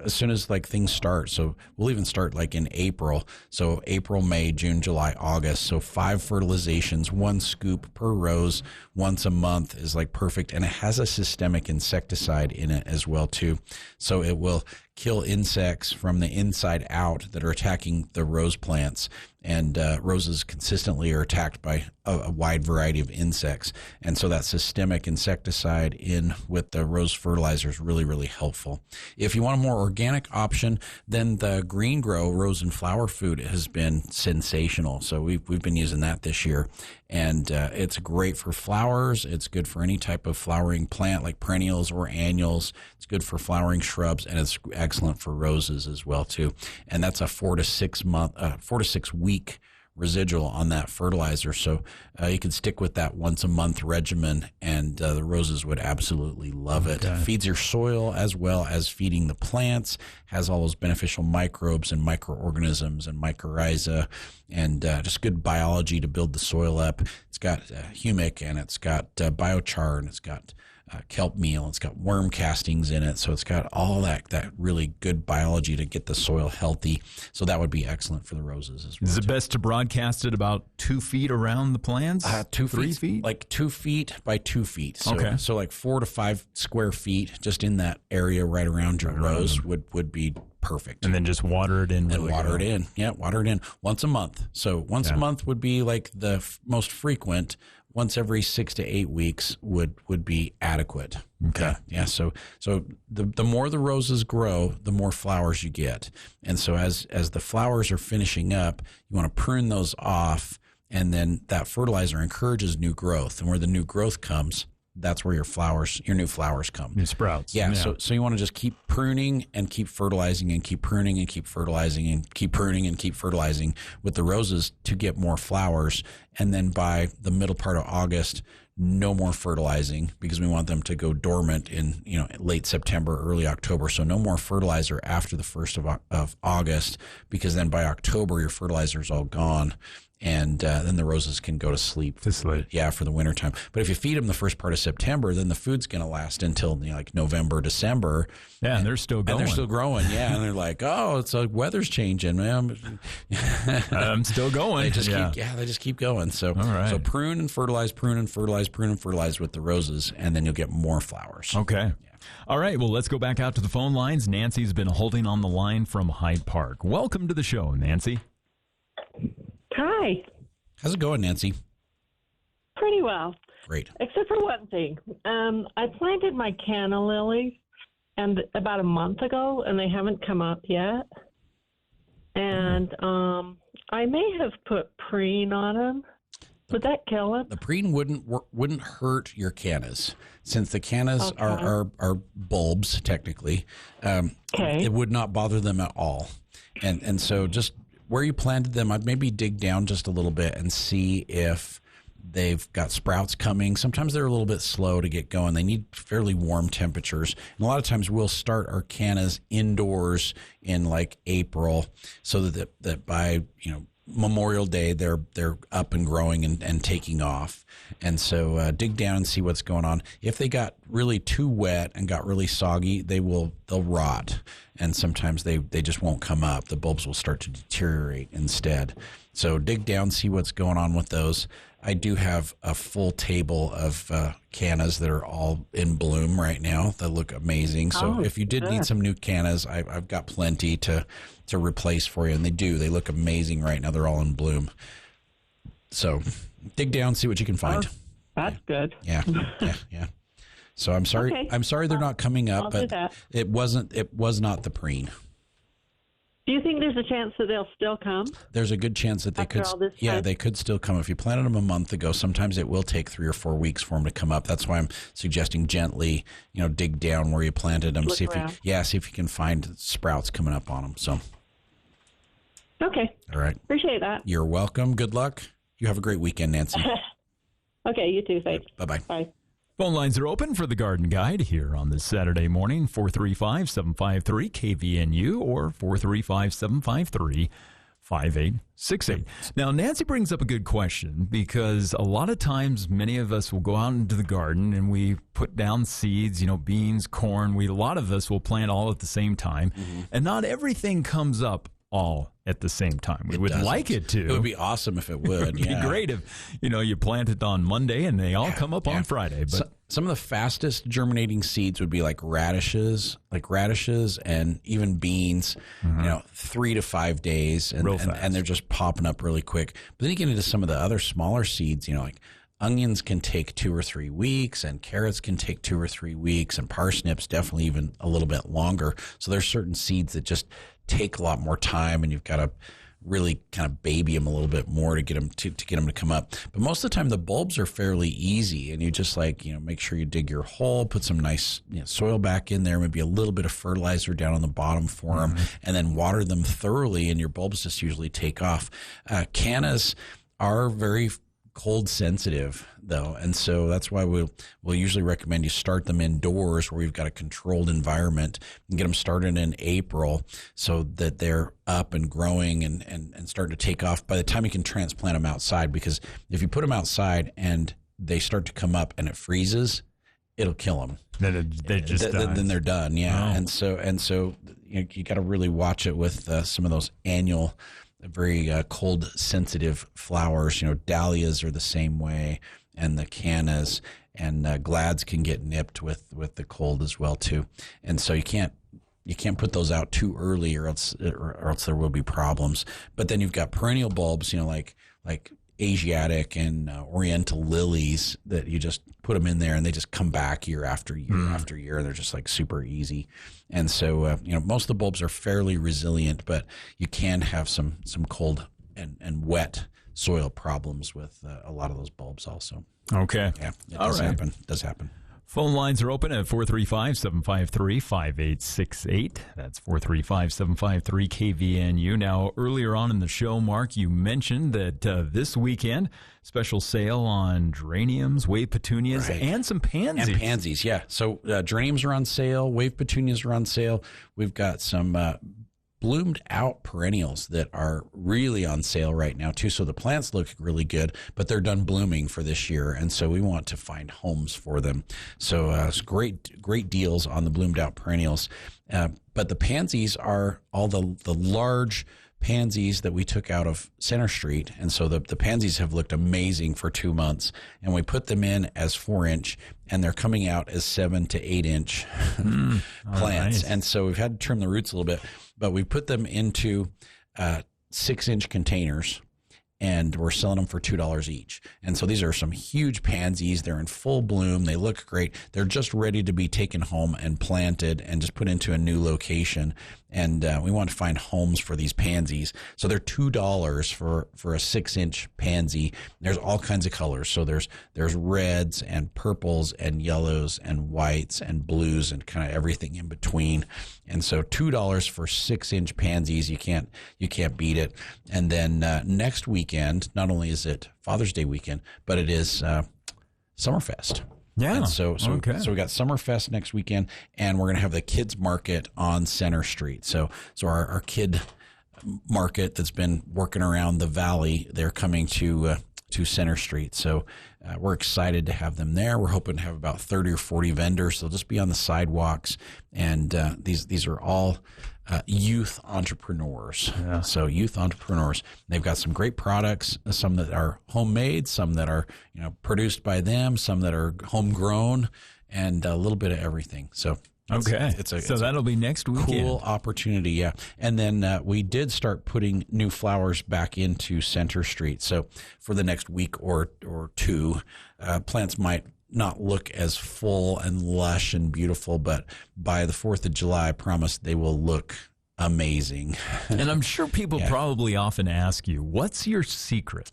As soon as things start. So we'll even start in April. So April, May, June, July, August. So 5 fertilizations, 1 scoop per rose once a month is perfect. And it has a systemic insecticide in it as well too. So it will kill insects from the inside out that are attacking the rose plants. And roses consistently are attacked by a wide variety of insects. And so that systemic insecticide in with the rose fertilizer is really, really helpful. If you want a more organic option, then the Green Grow Rose and Flower Food has been sensational. So we've been using that this year. And it's great for flowers. It's good for any type of flowering plant like perennials or annuals. It's good for flowering shrubs, and it's excellent for roses as well too. And that's a 4 to 6 week residual on that fertilizer. So you can stick with that once a month regimen, and the roses would absolutely love it. It feeds your soil as well as feeding the plants, has all those beneficial microbes and microorganisms and mycorrhiza, and just good biology to build the soil up. It's got humic, and it's got biochar, and it's got kelp meal. It's got worm castings in it. So it's got all that really good biology to get the soil healthy. So that would be excellent for the roses as well. Is it best to broadcast it about 2 feet around the plants? 3 feet? 2 feet by 2 feet. So, okay. So 4 to 5 square feet just in that area right around your rose would be perfect. And then just water it in. And water it in. Yeah, water it in once a month. So once a month would be the most frequent. Once every 6 to 8 weeks would be adequate. Okay. Yeah. So the more the roses grow, the more flowers you get. And so as the flowers are finishing up, you want to prune those off, and then that fertilizer encourages new growth. And where the new growth comes, that's where your new flowers come. New sprouts. Yeah. So you want to just keep pruning and keep fertilizing and keep pruning and keep fertilizing and keep pruning and keep fertilizing with the roses to get more flowers. And then by the middle part of August, no more fertilizing, because we want them to go dormant in late September, early October. So no more fertilizer after the 1st of August, because then by October your fertilizer is all gone. And then the roses can go to sleep. Yeah, for the wintertime. But if you feed them the first part of September, then the food's going to last until November, December. Yeah, and they're still going. And they're still growing, yeah. And they're like, oh, it's weather's changing, man. I'm still going. They just keep going. So, so prune and fertilize, prune and fertilize, prune and fertilize with the roses, and then you'll get more flowers. Okay. Yeah. All right, well, let's go back out to the phone lines. Nancy's been holding on the line from Hyde Park. Welcome to the show, Nancy. Hi. How's it going, Nancy? Pretty well. Great. Except for one thing. I planted my canna lilies about a month ago, and they haven't come up yet. And I may have put preen on them. Would that kill them? The preen wouldn't hurt your cannas, since the cannas are bulbs technically. It would not bother them at all. And so just where you planted them, I'd maybe dig down just a little bit and see if they've got sprouts coming. Sometimes they're a little bit slow to get going. They need fairly warm temperatures. And a lot of times we'll start our cannas indoors in like April, so that by, Memorial Day, they're up and growing and taking off. And so dig down and see what's going on. If they got really too wet and got really soggy, they'll rot. And sometimes they just won't come up. The bulbs will start to deteriorate instead. So dig down, see what's going on with those. I do have a full table of cannas that are all in bloom right now that look amazing. So if you did need some new cannas, I've got plenty to replace for you. And they look amazing right now. They're all in bloom. So dig down, see what you can find. That's good. Yeah. So I'm sorry. Okay. I'm sorry they're not coming up, I'll do but that. it was not the preen. Do you think there's a chance that they'll still come? There's a good chance that they After could. all this Yeah, time? they could still come. If you planted them a month ago, sometimes it will take 3 or 4 weeks for them to come up. That's why I'm suggesting gently, dig down where you planted them, Look see if around. you can find sprouts coming up on them. So, Okay. all right, Appreciate that. you're welcome. Good luck. You have a great weekend, Nancy. Okay, you too. Thanks. Bye-bye. Bye. Phone lines are open for the Garden Guide here on this Saturday morning, 435-753-KVNU or 435-753-5868. Now, Nancy brings up a good question, because a lot of times many of us will go out into the garden and we put down seeds, beans, corn. A lot of us will plant all at the same time, and not everything comes up all at the same time. We would like it to. It would be awesome if it would. It would be great if, you plant it on Monday and they all come up on Friday. But some of the fastest germinating seeds would be like radishes and even beans, 3 to 5 days. And they're just popping up really quick. But then you get into some of the other smaller seeds, like onions can take 2 or 3 weeks, and carrots can take 2 or 3 weeks, and parsnips definitely even a little bit longer. So there's certain seeds that just take a lot more time, and you've got to really kind of baby them a little bit more to get them to come up. But most of the time the bulbs are fairly easy, and you just make sure you dig your hole, put some nice soil back in there, maybe a little bit of fertilizer down on the bottom for them, and then water them thoroughly, and your bulbs just usually take off. Cannas are very cold sensitive though, and so that's why we'll usually recommend you start them indoors where we've got a controlled environment, and get them started in April so that they're up and growing and starting to take off by the time you can transplant them outside. Because if you put them outside and they start to come up and it freezes, it'll kill them. Then they just die. Then they're done. Yeah. Oh. And so you got to really watch it with some of those annual, very cold sensitive flowers. Dahlias are the same way, and the cannas, and glads can get nipped with the cold as well too. And so you can't put those out too early, or else there will be problems. But then you've got perennial bulbs, like Asiatic and Oriental lilies, that you just put them in there and they just come back year after year after year. They're just super easy. And so, most of the bulbs are fairly resilient, but you can have some cold and wet soil problems with a lot of those bulbs also. Okay. Yeah, it does happen. It does happen. Phone lines are open at 435-753-5868. That's 435-753-KVNU. Now, earlier on in the show, Mark, you mentioned that this weekend, special sale on geraniums, wave petunias, and some pansies. And pansies, yeah. So geraniums are on sale. Wave petunias are on sale. We've got some bloomed out perennials that are really on sale right now too. So the plants look really good, but they're done blooming for this year, and so we want to find homes for them. So it's great deals on the bloomed out perennials. But the pansies are all the large pansies that we took out of Center Street. And so the pansies have looked amazing for 2 months. And we put them in as 4-inch, and they're coming out as 7 to 8-inch plants. Nice. And so we've had to trim the roots a little bit, but we put them into 6-inch containers, and we're selling them for $2 each. And so these are some huge pansies. They're in full bloom. They look great. They're just ready to be taken home and planted and just put into a new location. And we want to find homes for these pansies. So they're $2 for a 6-inch pansy. There's all kinds of colors. So there's reds and purples and yellows and whites and blues and kind of everything in between. And so $2 for 6-inch pansies, you can't beat it. And then next weekend, not only is it Father's Day weekend, but it is Summerfest. Yeah. And so we got Summerfest next weekend, and we're going to have the kids market on Center Street. So our kid market that's been working around the valley, they're coming to Center Street. So we're excited to have them there. We're hoping to have about 30 or 40 vendors. They'll just be on the sidewalks, and these are all youth entrepreneurs. Yeah. So youth entrepreneurs. They've got some great products, some that are homemade, some that are produced by them, some that are homegrown, and a little bit of everything. So that'll be next weekend. Cool opportunity, yeah. And then we did start putting new flowers back into Center Street. So for the next week or two, plants might not look as full and lush and beautiful, but by the 4th of July, I promise they will look amazing. And I'm sure people probably often ask you, what's your secret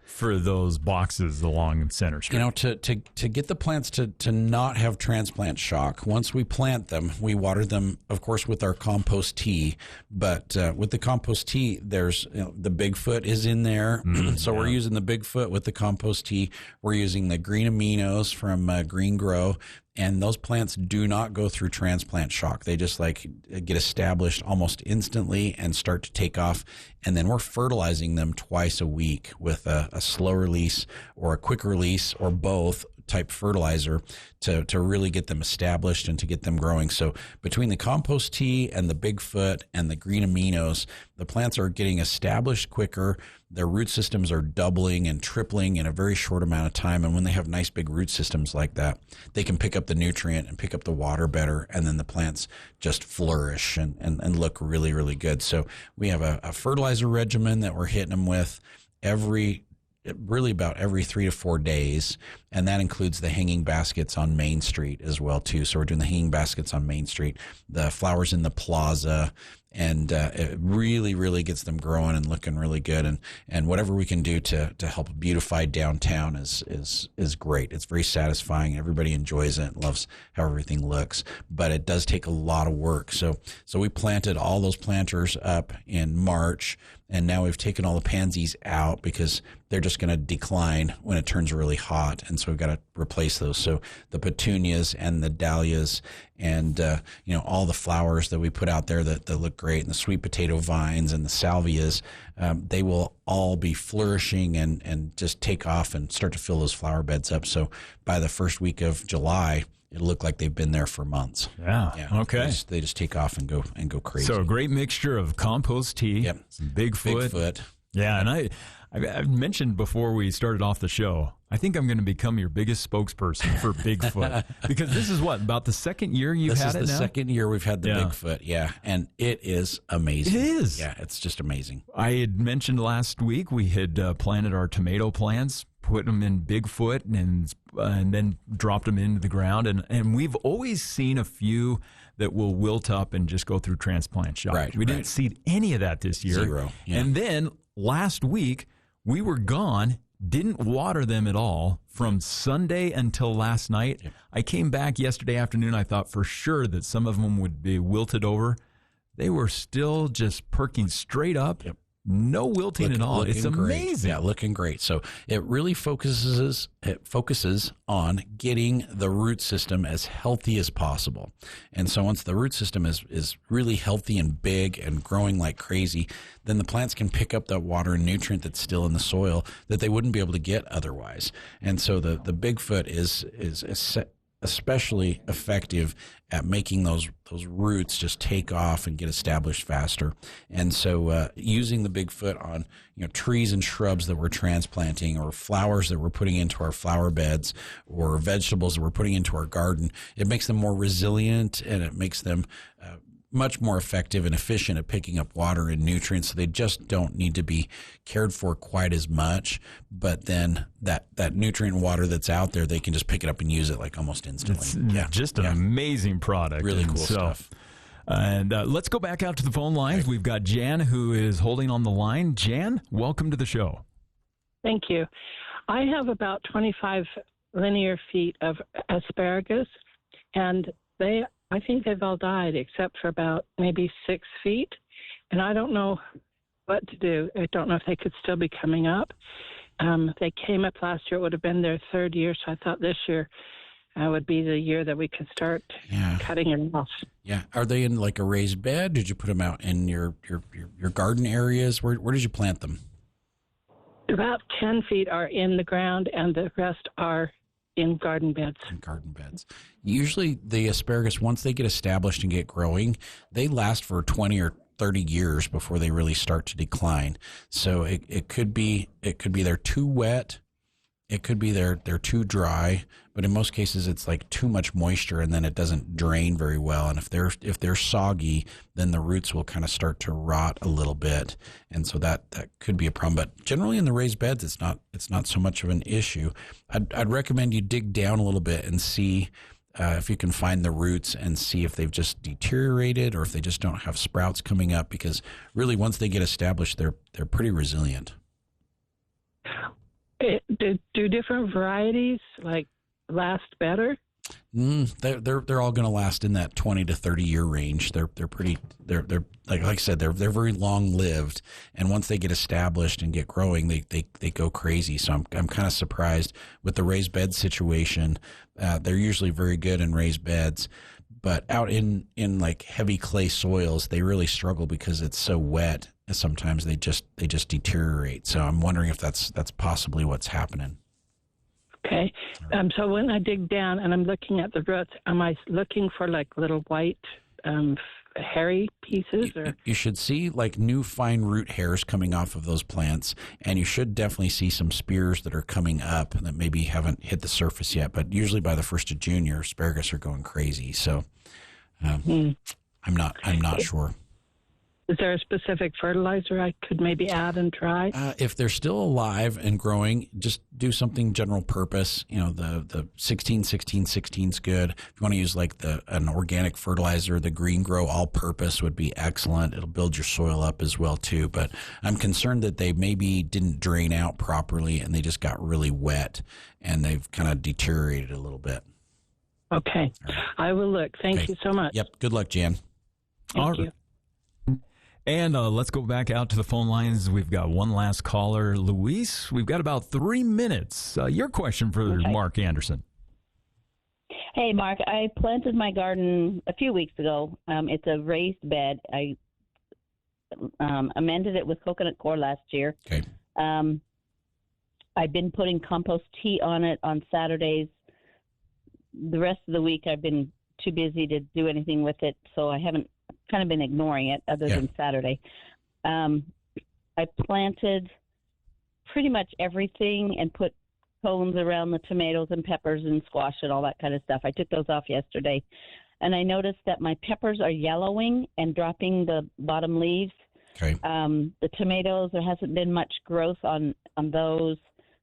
for those boxes along Center Street? To get the plants to not have transplant shock, once we plant them, we water them, of course, with our compost tea. But with the compost tea, there's the Bigfoot is in there. So we're using the Bigfoot with the compost tea. We're using the green aminos from Green Grow. And those plants do not go through transplant shock. They just get established almost instantly and start to take off. And then we're fertilizing them twice a week with a slow release or a quick release or both type fertilizer to really get them established and to get them growing. So between the compost tea and the Bigfoot and the green aminos, the plants are getting established quicker. Their root systems are doubling and tripling in a very short amount of time. And when they have nice big root systems like that, they can pick up the nutrient and pick up the water better. And then the plants just flourish and look really, really good. So we have a fertilizer regimen that we're hitting them with about every 3 to 4 days. And that includes the hanging baskets on Main Street as well, too. So we're doing the hanging baskets on Main Street, the flowers in the plaza, and it really, really gets them growing and looking really good. And whatever we can do to help beautify downtown is great. It's very satisfying. Everybody enjoys it and loves how everything looks. But it does take a lot of work. So we planted all those planters up in March, and now we've taken all the pansies out because they're just going to decline when it turns really hot. And so we've got to replace those. So the petunias and the dahlias and, all the flowers that we put out there that look great, and the sweet potato vines and the salvias, they will all be flourishing and just take off and start to fill those flower beds up. So by the first week of July, it'll look like they've been there for months. Yeah. Okay. They just take off and go crazy. So a great mixture of compost tea, some Bigfoot. Yeah, and I mentioned before we started off the show, I think I'm going to become your biggest spokesperson for Bigfoot because this is about the second year you've had it now? This is the second year we've had the Bigfoot, and it is amazing. It is. Yeah, it's just amazing. I had mentioned last week we had planted our tomato plants, put them in Bigfoot, and then dropped them into the ground, and we've always seen a few that will wilt up and just go through transplant shock. We didn't see any of that this year. Zero. Yeah. And then last week, we were gone, didn't water them at all from Sunday until last night. Yep. I came back yesterday afternoon. I thought for sure that some of them would be wilted over. They were still just perking straight up. Yep. No wilting at all. It's amazing. Yeah, looking great. So it really focuses on getting the root system as healthy as possible. And so once the root system is really healthy and big and growing like crazy, then the plants can pick up that water and nutrient that's still in the soil that they wouldn't be able to get otherwise. And so the Bigfoot is especially effective at making those roots just take off and get established faster. And so using the Bigfoot on trees and shrubs that we're transplanting, or flowers that we're putting into our flower beds, or vegetables that we're putting into our garden, it makes them more resilient, and it makes them much more effective and efficient at picking up water and nutrients. So they just don't need to be cared for quite as much. But then that nutrient water that's out there, they can just pick it up and use it like almost instantly. It's just an amazing product. Really cool stuff. And let's go back out to the phone lines. Right. We've got Jan, who is holding on the line. Jan, welcome to the show. Thank you. I have about 25 linear feet of asparagus, and I think they've all died except for about maybe 6 feet, and I don't know what to do. I don't know if they could still be coming up. They came up last year. It would have been their third year, so I thought this year would be the year that we could start cutting it off. Yeah. Are they in like a raised bed? Did you put them out in your garden areas? Where did you plant them? About 10 feet are in the ground, and the rest are in garden beds. Usually the asparagus, once they get established and get growing, they last for 20 or 30 years before they really start to decline. So it could be they're too wet. It could be they're too dry, but in most cases it's like too much moisture, and then it doesn't drain very well. And if they're soggy, then the roots will kind of start to rot a little bit, and so that could be a problem. But generally in the raised beds, it's not so much of an issue. I'd recommend you dig down a little bit and see if you can find the roots and see if they've just deteriorated or if they just don't have sprouts coming up, because really once they get established, they're pretty resilient. Do different varieties like last better? They're all going to last in that 20 to 30 year range. They're like I said, they're very long lived, and once they get established and get growing, they go crazy. So I'm kind of surprised with the raised bed situation. They're usually very good in raised beds, but out in like heavy clay soils, they really struggle because it's so wet. Sometimes they just deteriorate. So I'm wondering if that's possibly what's happening. Okay. So when I dig down and I'm looking at the roots, am I looking for like little white hairy pieces? Or you should see like new fine root hairs coming off of those plants, and you should definitely see some spears that are coming up that maybe haven't hit the surface yet. But usually by the 1st of June, your asparagus are going crazy. So I'm not sure. Is there a specific fertilizer I could maybe add and try? If they're still alive and growing, just do something general purpose. The 16-16-16 is good. If you want to use like an organic fertilizer, the Green Grow All Purpose would be excellent. It'll build your soil up as well too. But I'm concerned that they maybe didn't drain out properly and they just got really wet and they've kind of deteriorated a little bit. Okay. Right. I will look. Thank you so much. Yep. Good luck, Jan. Thank you. And let's go back out to the phone lines. We've got one last caller, Luis. We've got about 3 minutes. Your question for Mark Anderson. Hey, Mark. I planted my garden a few weeks ago. It's a raised bed. I amended it with coconut coir last year. Okay. I've been putting compost tea on it on Saturdays. The rest of the week I've been too busy to do anything with it, so I haven't kind of been ignoring it other than Saturday. I planted pretty much everything and put cones around the tomatoes and peppers and squash and all that kind of stuff. I took those off yesterday, and I noticed that my peppers are yellowing and dropping the bottom leaves. Okay. The tomatoes, there hasn't been much growth on those.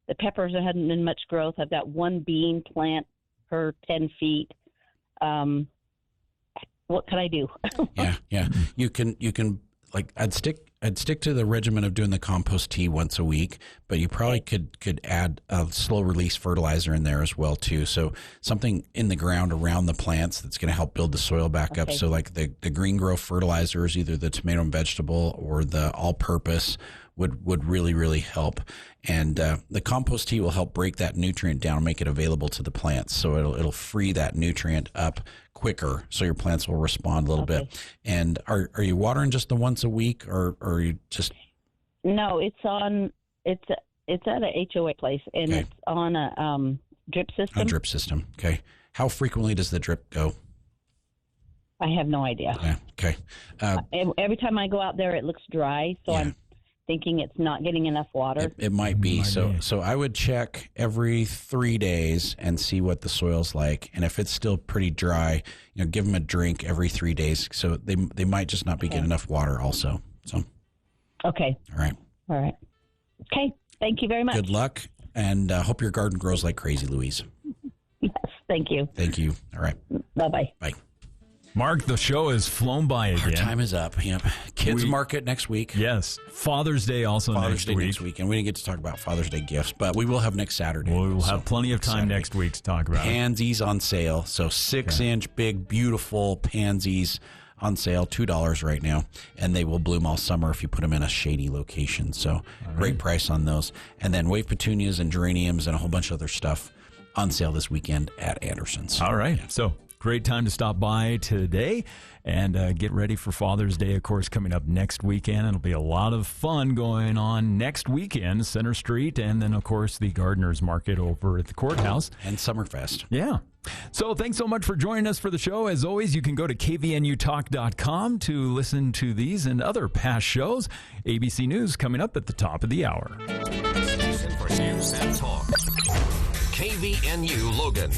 The peppers, there hasn't been much growth. I've got one bean plant per 10 feet. What can I do? Yeah. You can like I'd stick to the regimen of doing the compost tea once a week, but you probably could add a slow release fertilizer in there as well too. So something in the ground around the plants that's going to help build the soil back up. So like the Green Grow fertilizers, either the tomato and vegetable or the all purpose would really, really help. And the compost tea will help break that nutrient down and make it available to the plants. So it'll free that nutrient up quicker, so your plants will respond a little bit. And are you watering just the once a week, or are you just? No, it's at a HOA place, and it's on drip system. A drip system. Okay. How frequently does the drip go? I have no idea. Okay. Every time I go out there, it looks dry, so I'm thinking it's not getting enough water. It might be. So I would check every 3 days and see what the soil's like. And if it's still pretty dry, give them a drink every 3 days. So they might just not be getting enough water also. So. Okay. All right. Okay. Thank you very much. Good luck, and hope your garden grows like crazy, Louise. Yes. Thank you. Thank you. All right. Bye-bye. Bye. Mark, the show has flown by again. Our time is up. Yep. Kids market next week. Yes. Father's Day also next week. And we didn't get to talk about Father's Day gifts, but we will have next Saturday. We'll have plenty of time next week to talk about pansies on sale. So 6-inch big, beautiful pansies on sale, $2 right now. And they will bloom all summer if you put them in a shady location. So great price on those. And then wave petunias and geraniums and a whole bunch of other stuff on sale this weekend at Anderson's. All right. So great time to stop by today and get ready for Father's Day, of course, coming up next weekend. It'll be a lot of fun going on next weekend, Center Street, and then, of course, the Gardeners Market over at the courthouse. And Summerfest. Yeah. So thanks so much for joining us for the show. As always, you can go to kvnutalk.com to listen to these and other past shows. ABC News coming up at the top of the hour. Station for news and talk. KVNU Logan.